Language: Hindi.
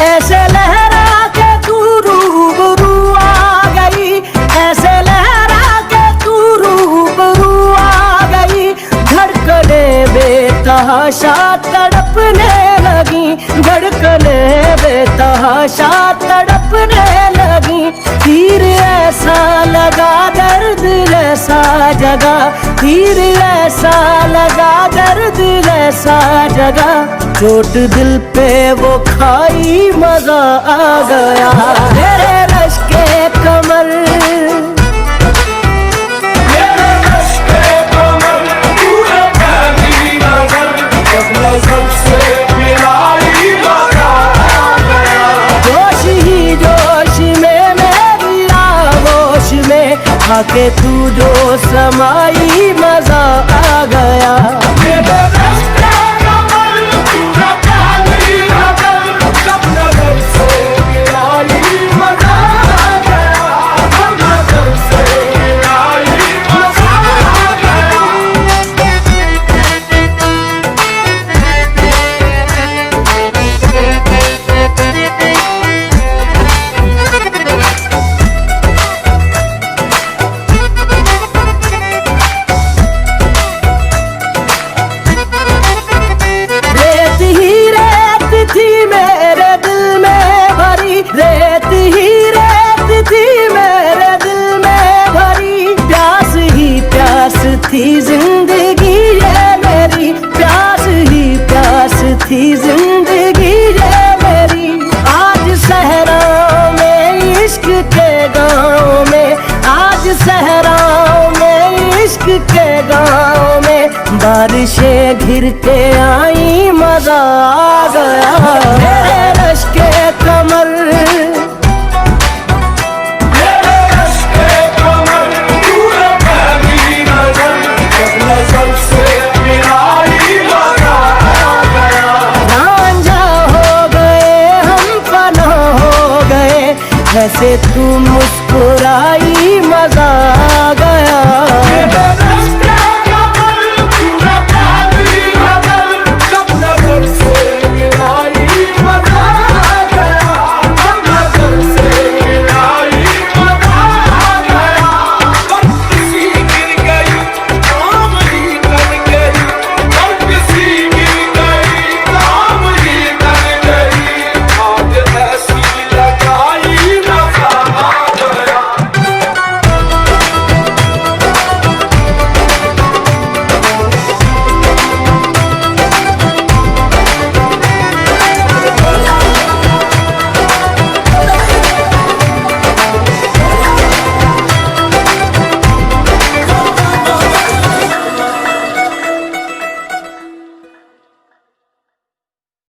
ऐसे लहरा के तू रूबरू आ गई, ऐसे लहरा के तू रूबरू आ गई। धड़कने बेतहाशा तड़पने लगी, धड़कने बेतहाशा तड़पने लगी। तीर ऐसा लगा दर्द ऐसा जगा, तीर ऐसा लगा दर्द ऐसा जगा। चोट दिल पे वो खाई मजा आ गया। मेरे रश के कमर, मेरे रश के कमर, पूरे पहली नजर जब नजर से मिलाई मजा आ गया। जोश ही जोश में मेरी आगोश में आके तू जो समाई मजा आ गया। मेरे रश के रेत ही रेत थी मेरे दिल में भरी। प्यास ही प्यास थी जिंदगी ये मेरी, प्यास ही प्यास थी जिंदगी ये मेरी। आज सहराओं में इश्क के गाँव में, आज सहराओं में इश्क के गाँव में बारिशें घिर के आई मजा आ गया। मेरे रश के कमर, मेरे रश के कमर, पूरे पहली नजर जब नजर से मिलाई मजा आ गया। रांझा हो गए हम फना हो गए, ऐसे तू मुस्कुराई मजा आ गया।